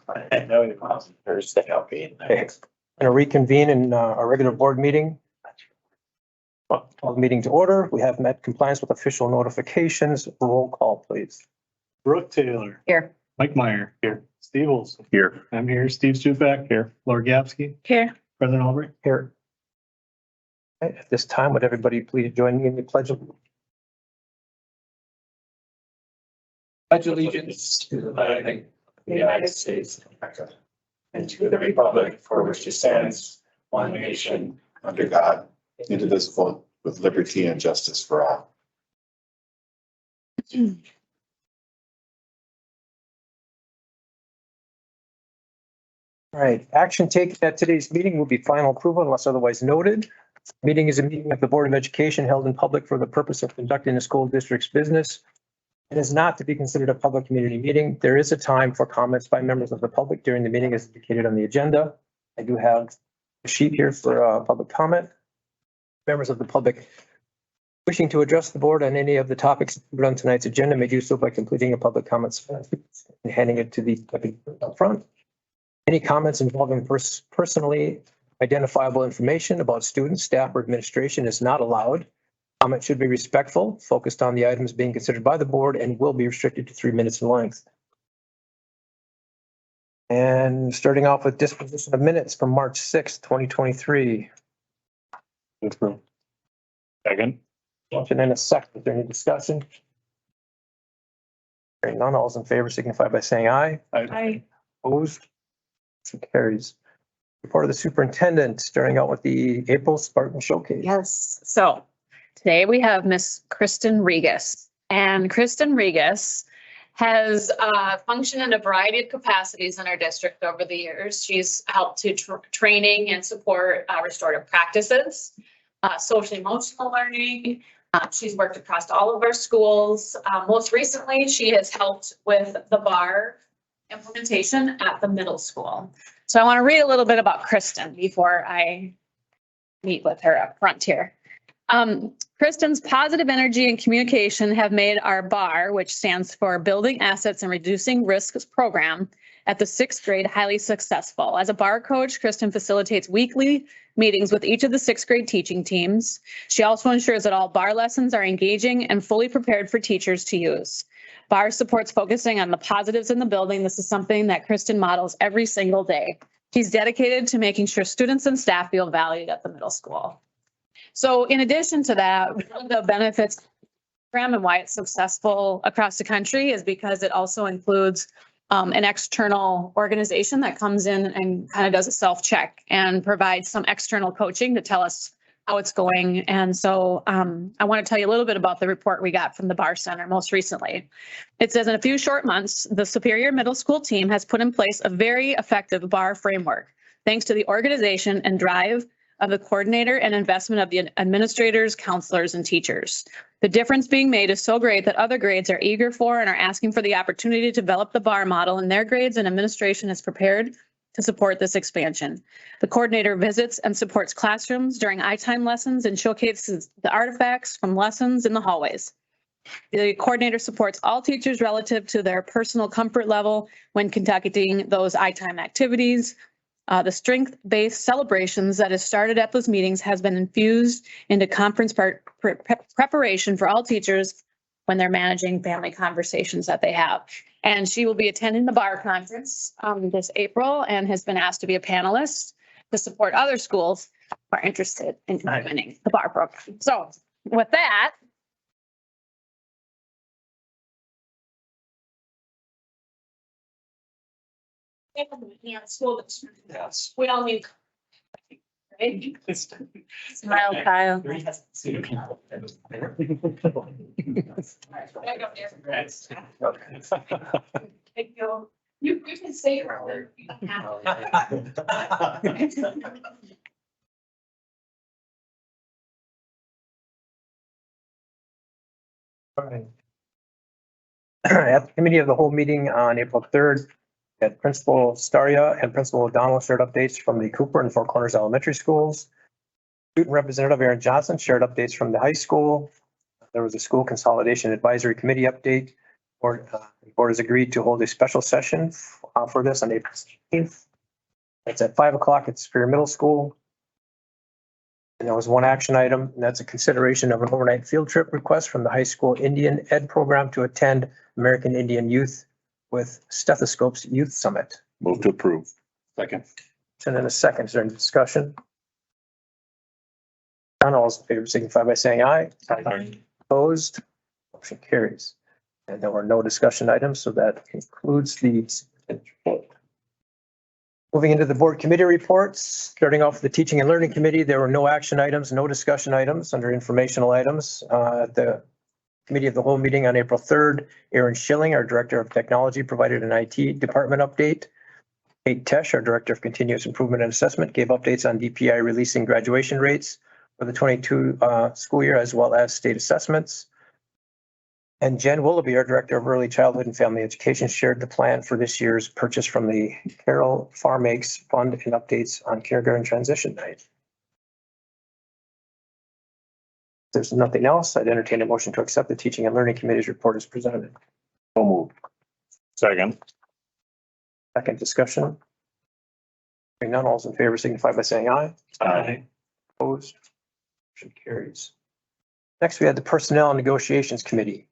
No, it was Thursday, I'll be in there. Okay. Going to reconvene in our regular board meeting. Call the meeting to order. We have met compliance with official notifications. Roll call, please. Brooke Taylor. Here. Mike Meyer. Here. Steve Olson. Here. I'm here. Steve Stupak. Here. Laura Gapsky. Here. President Albright. Here. Okay, at this time, would everybody please join me in the pledge of Allegiance to the flag of the United States of America and to the republic for which it stands, one nation, under God, indivisible, with liberty and justice for all. All right, action taken at today's meeting will be final approval unless otherwise noted. Meeting is a meeting of the Board of Education held in public for the purpose of conducting the school district's business. It is not to be considered a public community meeting. There is a time for comments by members of the public during the meeting as indicated on the agenda. I do have a sheet here for public comment. Members of the public wishing to address the board on any of the topics on tonight's agenda may do so by completing a public comments and handing it to the up front. Any comments involving personally identifiable information about students, staff, or administration is not allowed. Comment should be respectful, focused on the items being considered by the board, and will be restricted to 3 minutes in length. And starting off with disposition of minutes from March 6th, 2023. Second. Motion and a second. Is there any discussion? Hearing none, all's in favor signify by saying aye. Aye. Opposed? Motion carries. Report of the superintendent, starting out with the April Spartan Showcase. Yes. So today we have Miss Kristen Regas, and Kristen Regas has functioned in a variety of capacities in our district over the years. She's helped to training and support restorative practices, social emotional learning. She's worked across all of our schools. Most recently, she has helped with the BAR implementation at the middle school. So I want to read a little bit about Kristen before I meet with her up front here. Kristen's positive energy and communication have made our BAR, which stands for Building Assets and Reducing Risks program, at the 6th grade highly successful. As a BAR coach, Kristen facilitates weekly meetings with each of the 6th grade teaching teams. She also ensures that all BAR lessons are engaging and fully prepared for teachers to use. BAR supports focusing on the positives in the building. This is something that Kristen models every single day. She's dedicated to making sure students and staff feel valued at the middle school. So in addition to that, one of the benefits of the program and why it's successful across the country is because it also includes an external organization that comes in and kind of does a self-check and provides some external coaching to tell us how it's going. And so I want to tell you a little bit about the report we got from the BAR Center most recently. It says in a few short months, the Superior Middle School team has put in place a very effective BAR framework, thanks to the organization and drive of the coordinator and investment of the administrators, counselors, and teachers. The difference being made is so great that other grades are eager for and are asking for the opportunity to develop the BAR model in their grades, and administration is prepared to support this expansion. The coordinator visits and supports classrooms during I-time lessons and showcases the artifacts from lessons in the hallways. The coordinator supports all teachers relative to their personal comfort level when conducting those I-time activities. The strength-based celebrations that has started at those meetings has been infused into conference preparation for all teachers when they're managing family conversations that they have. And she will be attending the BAR conference this April and has been asked to be a panelist to support other schools who are interested in implementing the BAR program. So with that, school district. Yes. We all need. Right? Smile, Kyle. You can say it, Robert. All right. At the committee of the whole meeting on April 3rd, that Principal Staria and Principal O'Donnell shared updates from the Cooper and Four Corners Elementary Schools. Student Representative Aaron Johnson shared updates from the high school. There was a school consolidation advisory committee update. The board has agreed to hold a special session for this on April 16th. It's at 5 o'clock at Superior Middle School. And there was one action item, and that's a consideration of an overnight field trip request from the high school Indian Ed program to attend American Indian Youth with Stethoscopes Youth Summit. Move to approve. Second. And in a second, is there any discussion? None, all those in favor signify by saying aye. Opposed, motion carries. And there were no discussion items, so that concludes the. Moving into the board committee reports, starting off with the teaching and learning committee, there were no action items, no discussion items under informational items. The committee of the whole meeting on April 3rd, Aaron Schilling, our director of technology, provided an IT department update. Kate Tesh, our director of continuous improvement and assessment, gave updates on DPI releasing graduation rates for the 22 school year, as well as state assessments. And Jen Willoughby, our director of early childhood and family education, shared the plan for this year's purchase from the Carroll Farm Makes Fund and updates on kindergarten transition night. If there's nothing else, I'd entertain a motion to accept the teaching and learning committee's report as presented. So moved. Second. Second discussion. Hearing none, all's in favor signify by saying aye. Aye. Opposed? Motion carries. Next, we had the Personnel and Negotiations Committee.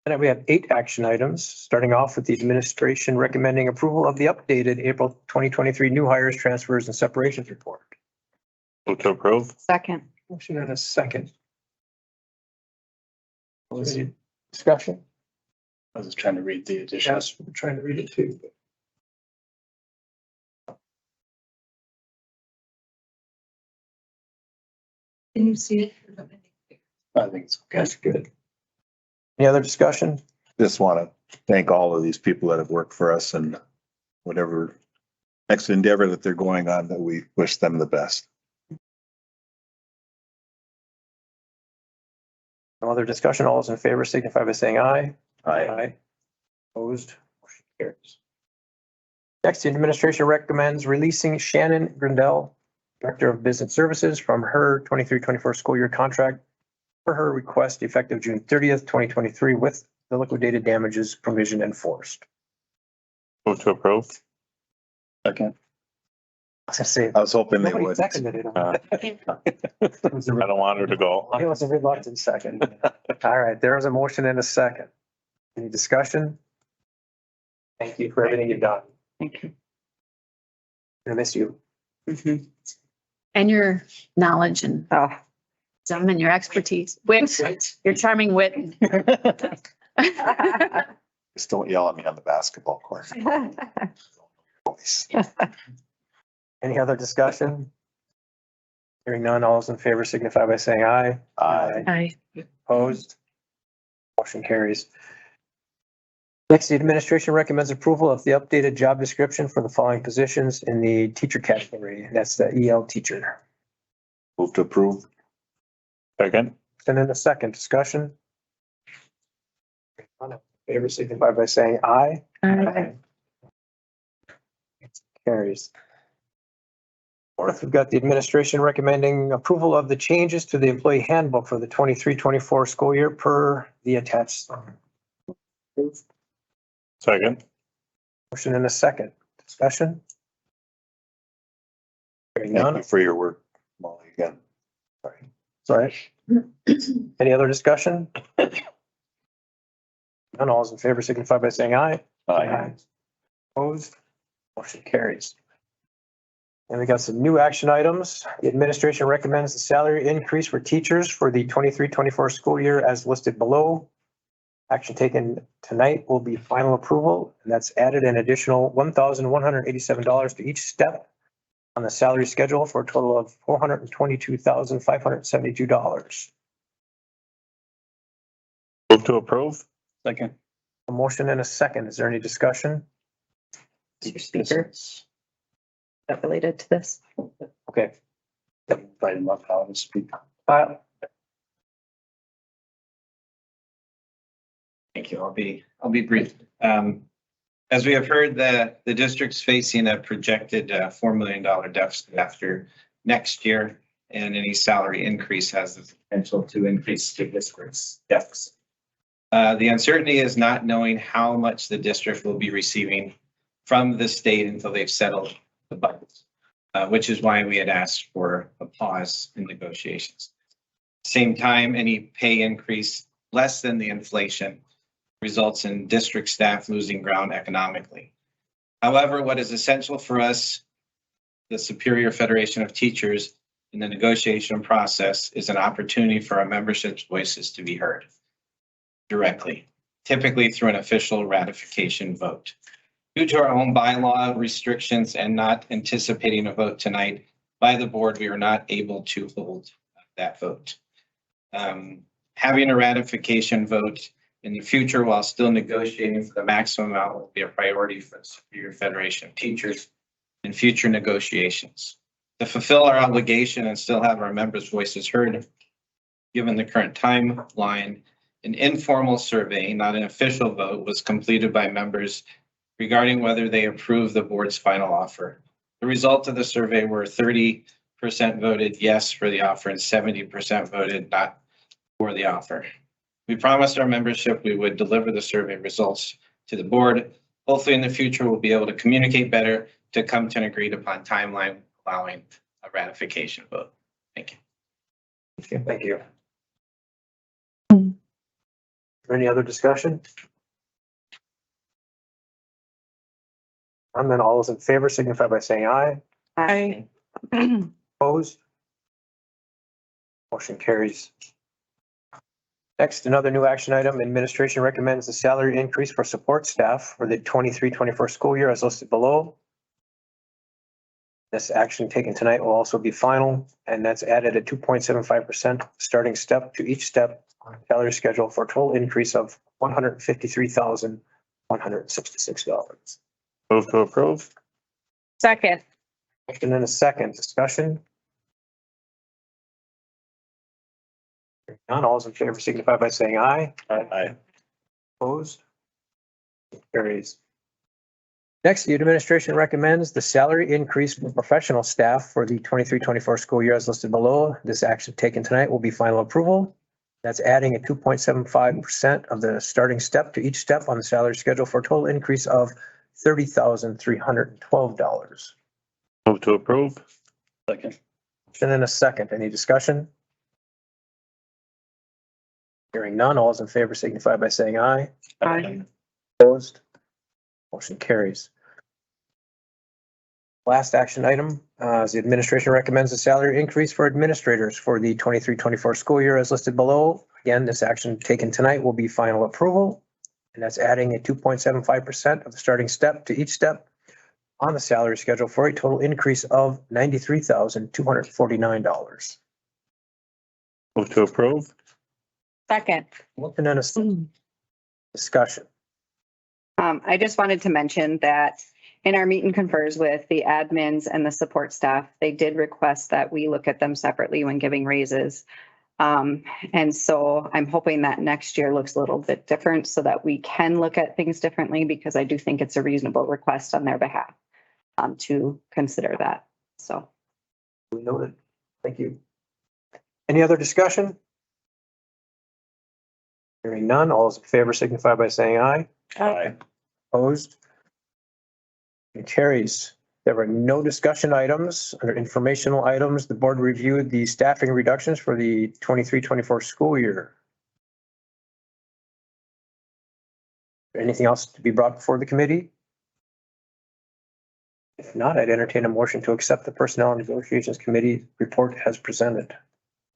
And we have 8 action items, starting off with the administration recommending approval of the updated April 2023 new hires, transfers, and separations report. Move to approve. Second. Motion and a second. Any discussion? I was just trying to read the additions. Yes, we're trying to read it too. Can you see it? I think it's okay. That's good. Any other discussion? Just want to thank all of these people that have worked for us and whatever next endeavor that they're going on, that we wish them the best. No other discussion. All those in favor signify by saying aye. Aye. Opposed? Motion carries. Next, the administration recommends releasing Shannon Grindell, Director of Business Services, from her 23-24 school year contract for her request effective June 30th, 2023, with the liquidated damages provision enforced. Move to approve. Second. I was gonna say, I was hoping they nobody would. seconded it. It was a I don't want her to go. it was a reluctant second. All right, there was a motion and a second. Any discussion? Thank you for everything you've done. Thank you. I miss you. And your knowledge and Oh. wisdom and your expertise, wit, your charming wit. Just don't yell at me on the basketball court. Any other discussion? Hearing none, all those in favor signify by saying aye. Aye. Opposed? Motion carries. Next, the administration recommends approval of the updated job description for the following positions in the teacher category. That's the EL teacher. Move to approve. Second. And then a second discussion. Favor signify by saying aye. Carries. Fourth, we've got the administration recommending approval of the changes to the employee handbook for the 23-24 school year per the attached. Second. Motion in a second. Discussion? Hearing Thank none. you for your work, Molly, again. Sorry. Any other discussion? None, all those in favor signify by saying aye. Opposed? Motion carries. And we got some new action items. The administration recommends the salary increase for teachers for the 23-24 school year as listed below. Action taken tonight will be final approval, and that's added an additional $1,187 to each step on the salary schedule for a total of $422,572. Move to approve. Second. A motion and a second. Is there any discussion? Your speaker. That related to this. Okay. Invite him up, how to speak. Thank you. I'll be brief. As we have heard, the district's facing a projected $4 million deficit after next year, and any salary increase has the potential to increase the district's deficit. The uncertainty is not knowing how much the district will be receiving from the state until they've settled the budgets, which is why we had asked for a pause in negotiations. Same time, any pay increase less than the inflation results in district staff losing ground economically. However, what is essential for us, the Superior Federation of Teachers, in the negotiation process is an opportunity for our membership's voices to be heard directly, typically through an official ratification vote. Due to our own bylaw restrictions and not anticipating a vote tonight by the board, we are not able to hold that vote. Having a ratification vote in the future while still negotiating for the maximum amount will be a priority for the Superior Federation of Teachers in future negotiations. To fulfill our obligation and still have our members' voices heard, given the current timeline, an informal survey, not an official vote, was completed by members regarding whether they approve the board's final offer. The result of the survey were 30% voted yes for the offer and 70% voted not for the offer. We promised our membership we would deliver the survey results to the board. Hopefully in the future, we'll be able to communicate better to come to an agreed upon timeline allowing a ratification vote. Thank you. Okay, thank you. Any other discussion? And then all those in favor signify by saying aye. Aye. Opposed? Motion carries. Next, another new action item. Administration recommends the salary increase for support staff for the 23-24 school year as listed below. This action taken tonight will also be final, and that's added a 2.75% starting step to each step on the salary schedule for a total increase of $153,166. Move to approve. Second. Motion and a second. Discussion. Hearing none, all those in favor signify by saying aye. Aye. Opposed? Carries. Next, the administration recommends the salary increase for professional staff for the 23-24 school year as listed below. This action taken tonight will be final approval. That's adding a 2.75% of the starting step to each step on the salary schedule for a total increase of $30,312. Move to approve. Second. Motion and a second. Any discussion? Hearing none, all those in favor signify by saying aye. Aye. Opposed? Motion carries. Last action item, is the administration recommends a salary increase for administrators for the 23-24 school year as listed below. Again, this action taken tonight will be final approval. And that's adding a 2.75% of the starting step to each step on the salary schedule for a total increase of $93,249. Move to approve. Second. Looking at a discussion. I just wanted to mention that in our meet and confers with the admins and the support staff, they did request that we look at them separately when giving raises. And so I'm hoping that next year looks a little bit different so that we can look at things differently, because I do think it's a reasonable request on their behalf to consider that. So. Noted. Thank you. Any other discussion? Hearing none, all those in favor signify by saying aye. Aye. Opposed? It carries. There were no discussion items or informational items. The board reviewed the staffing reductions for the 23-24 school year. Anything else to be brought before the committee? If not, I'd entertain a motion to accept the Personnel and Negotiations Committee report as presented.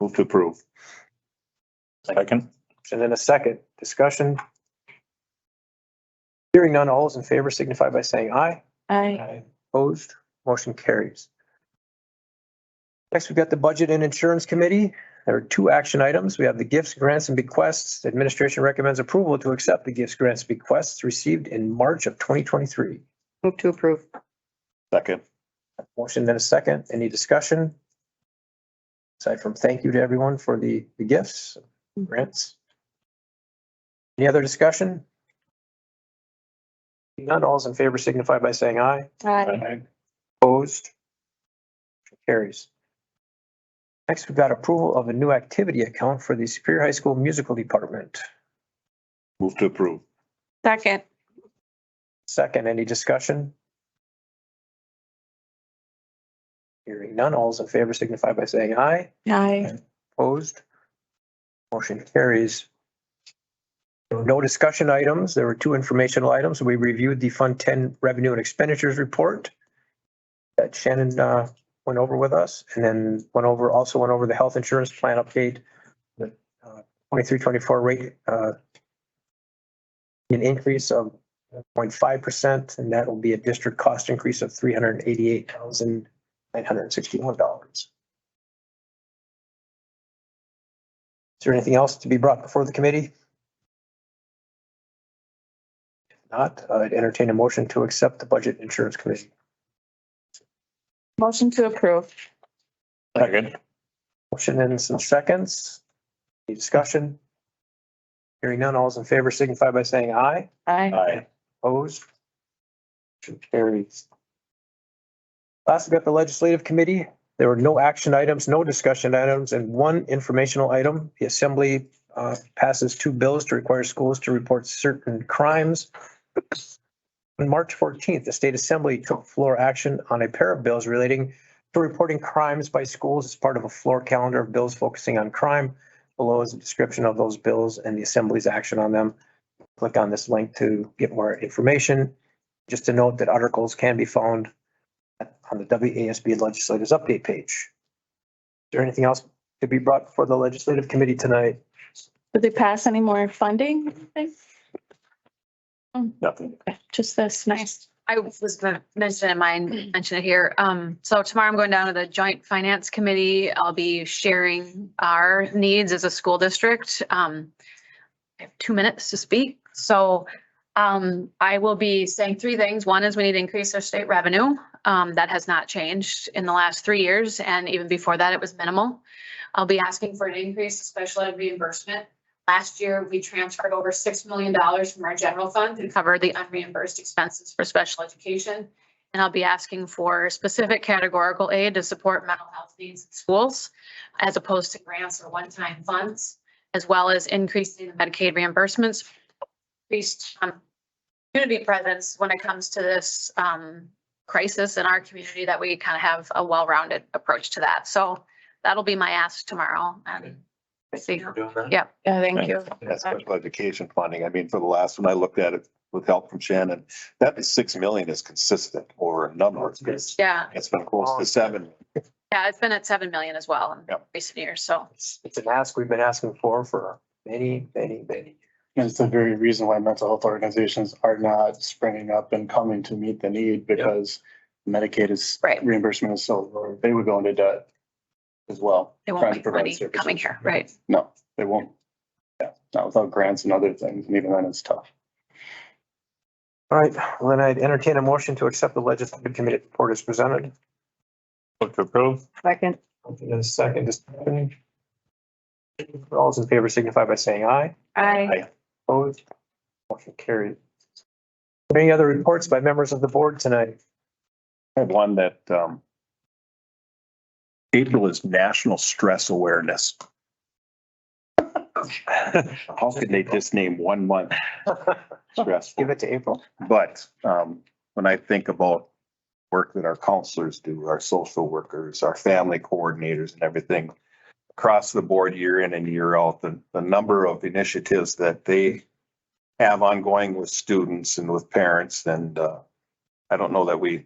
Move to approve. Second. And then a second discussion. Hearing none, all those in favor signify by saying aye. Aye. Opposed? Motion carries. Next, we've got the Budget and Insurance Committee. There are two action items. We have the gifts, grants, and bequests. The administration recommends approval to accept the gifts, grants, and bequests received in March of 2023. Move to approve. Second. Motion then a second. Any discussion? Aside from thank you to everyone for the gifts, grants. Any other discussion? None, all those in favor signify by saying aye. Aye. Opposed? Carries. Next, we've got approval of a new activity account for the Superior High School Musical Department. Move to approve. Second. Second, any discussion? Hearing none, all those in favor signify by saying aye. Aye. Opposed? Motion carries. There were no discussion items. There were two informational items. We reviewed the Fund 10 revenue and expenditures report that Shannon went over with us, and then also went over the health insurance plan update, the 23-24 rate, an increase of 0.5%, and that will be a district cost increase of $388,961. Is there anything else to be brought before the committee? If not, I'd entertain a motion to accept the budget insurance committee. Motion to approve. Second. Motion in some seconds. Any discussion? Hearing none, all those in favor signify by saying aye. Aye. Opposed? Motion carries. Last, we got the legislative committee. There were no action items, no discussion items, and one informational item. The assembly passes two bills to require schools to report certain crimes. On March 14th, the state assembly took floor action on a pair of bills relating to reporting crimes by schools as part of a floor calendar of bills focusing on crime. Below is a description of those bills and the assembly's action on them. Click on this link to get more information. Just to note that articles can be found on the WASB Legislators Update page. Is there anything else to be brought before the legislative committee tonight? Did they pass any more funding? Nothing. Just this, nice. I was going to mention it here. So tomorrow I'm going down to the Joint Finance Committee. I'll be sharing our needs as a school district. I have 2 minutes to speak. So I will be saying three things. One is we need to increase our state revenue. That has not changed in the last 3 years. And even before that, it was minimal. I'll be asking for an increase in special ed reimbursement. Last year, we transferred over $6 million from our general fund to cover the unreimbursed expenses for special education. And I'll be asking for specific categorical aid to support mental health needs in schools, as opposed to grants or one-time funds, as well as increasing the Medicaid reimbursements, increased community presence when it comes to this crisis in our community, that we kind of have a well-rounded approach to that. So that'll be my ask tomorrow. And see. Yeah. Yeah, thank you. That special education funding, I mean, for the last one, I looked at it with help from Shannon, that is 6 million is consistent over a number of years. Yeah. It's been close to 7. Yeah. It's been at 7 million as well in recent years. So It's an ask we've been asking for many. And it's the very reason why mental health organizations are not springing up and coming to meet the need, because Medicaid is Right. reimbursement is so low, they would go into debt as well. they trying won't to make provide money services. coming here. Right. No, they won't. Yeah, not without grants and other things, and even then it's tough. All right, well, then I'd entertain a motion to accept the legislative committee report as presented. Move to approve. Second. Motion and a second discussion. All those in favor signify by saying aye. Aye. Opposed? Motion carried. Any other reports by members of the board tonight? I had one that April is National Stress Awareness. How could they just name 1 month stressful? Give it to April. But when I think about work that our counselors do, our social workers, our family coordinators and everything across the board, year in and year out, the number of initiatives that they have ongoing with students and with parents. And I don't know that we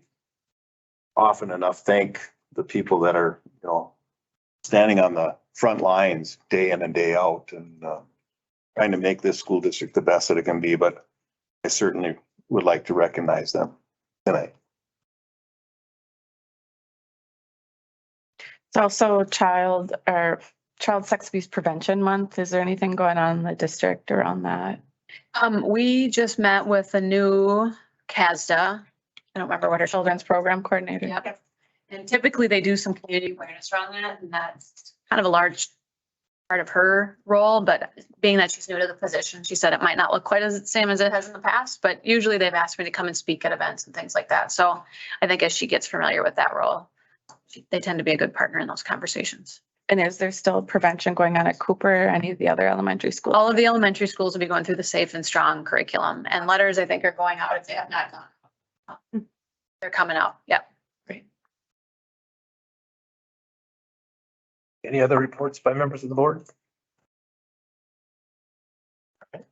often enough thank the people that are, standing on the front lines day in and day out and trying to make this school district the best that it can be. But I certainly would like to recognize them tonight. It's also Child Sex Abuse Prevention Month. Is there anything going on in the district around that? We just met with the new CASDA. I don't remember what her Children's Program Coordinator. Yep. And typically they do some community awareness around that, and that's kind of a large part of her role, but being that she's new to the position, she said it might not look quite as same as it has in the past, but usually they've asked me to come and speak at events and things like that. So I think as she gets familiar with that role, they tend to be a good partner in those conversations. And is there still prevention going on at Cooper, any of the other elementary schools? All of the elementary schools will be going through the Safe and Strong curriculum, and letters, I think, are going out if they have not gone. They're coming out. Yep. Any other reports by members of the board?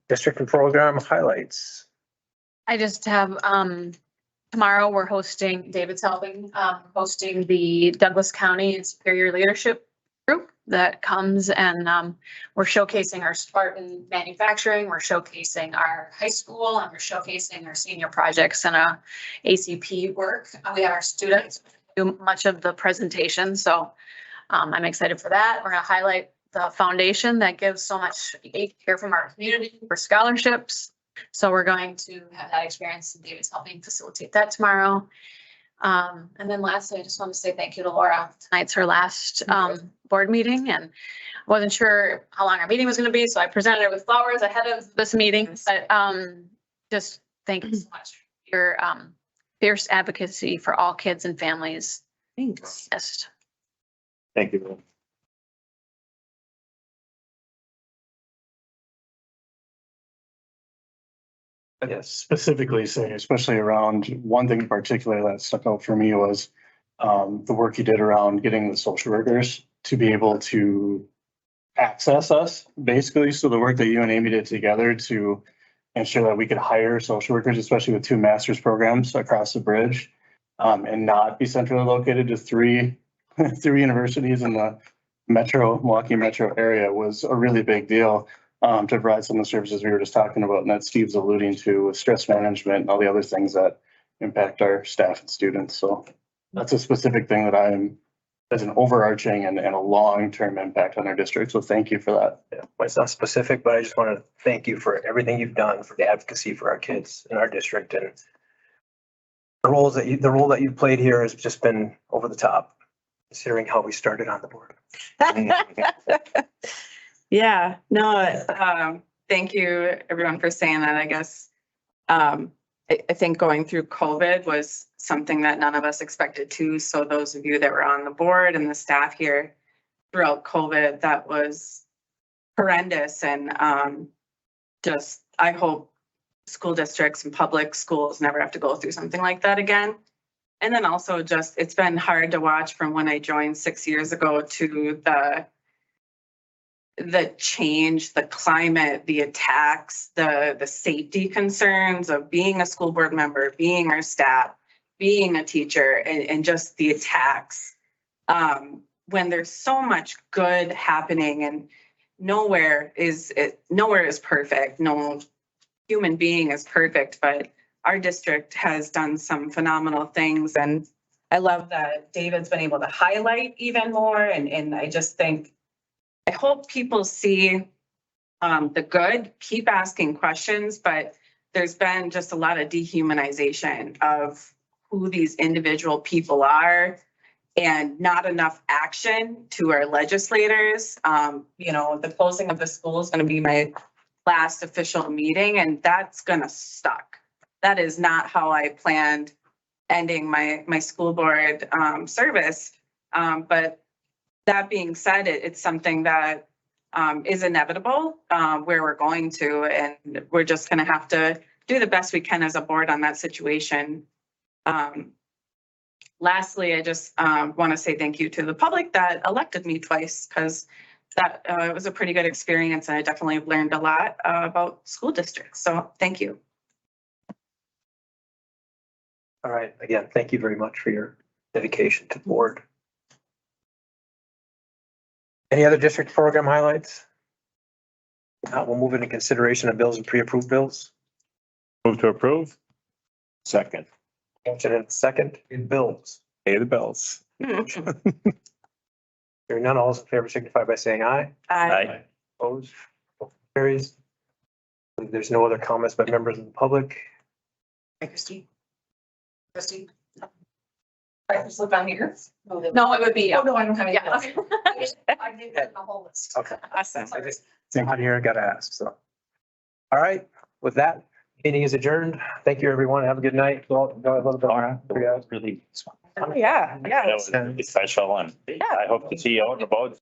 District and program highlights. I just have, tomorrow we're hosting, David's helping, hosting the Douglas County and Superior Leadership Group that comes and, we're showcasing our Spartan manufacturing, we're showcasing our high school, and we're showcasing our senior projects and ACP work. We have our students do much of the presentation, so I'm excited for that. We're gonna highlight the foundation that gives so much care from our community for scholarships. So we're going to have that experience, and David's helping facilitate that tomorrow. And then lastly, I just want to say thank you to Laura. Tonight's her last board meeting, and wasn't sure how long our meeting was gonna be, so I presented it with flowers ahead of this meeting. But just thank you so much for your fierce advocacy for all kids and families. Thanks. Yes. Thank you. Yes. Specifically say, especially around one thing in particular that stuck out for me was the work you did around getting the social workers to be able to access us, basically. So the work that you and Amy did together to ensure that we could hire social workers, especially with 2 master's programs across the bridge, and not be centrally located to three universities in the Milwaukee metro area was a really big deal. To provide some of the services we were just talking about and that Steve's alluding to with stress management and all the other things that impact our staff and students. So that's a specific thing that as an overarching and a long-term impact on our district. So thank you for that. Yeah, well, it's not specific, but I just want to thank you for everything you've done for the advocacy for our kids in our district, and the role that you've played here has just been over the top, considering how we started on the board. Yeah, no, thank you everyone for saying that. I guess, I think going through COVID was something that none of us expected to. So those of you that were on the board and the staff here throughout COVID, that was horrendous. And, just, I hope school districts and public schools never have to go through something like that again. And then also just, it's been hard to watch from when I joined 6 years ago to the change, the climate, the attacks, the safety concerns of being a school board member, being our staff, being a teacher, and just the attacks. When there's so much good happening and nowhere is perfect. No human being is perfect, but our district has done some phenomenal things. And I love that David's been able to highlight even more. And I just think, I hope people see the good, keep asking questions, but there's been just a lot of dehumanization of who these individual people are and not enough action to our legislators. The closing of the school is going to be my last official meeting, and that's going to suck. That is not how I planned ending my school board service. But that being said, it's something that is inevitable where we're going to, and we're just going to have to do the best we can as a board on that situation. Lastly, I just want to say thank you to the public that elected me twice, because that it was a pretty good experience, and I definitely have learned a lot about school districts. So thank you. All right. Again, thank you very much for your dedication to the board. Any other district program highlights? We'll move into consideration of bills and pre-approved bills. Move to approve. Second. Motion and second in bills. Pay the bills. Hearing none, all those in favor signify by saying aye. Aye. Opposed? Motion carries. There's no other comments by members of the public. Christine. I just look on here. No, it would be. Oh, no, I don't have it. Yeah. Okay. I gave it the whole list. Okay. Awesome. I just, I'm out here and gotta ask, so. All right, with that, meeting is adjourned. Thank you, everyone. Have a good night. Well, go a little bit. Really Yeah, yeah. That was really special, and I hope to see you out and about.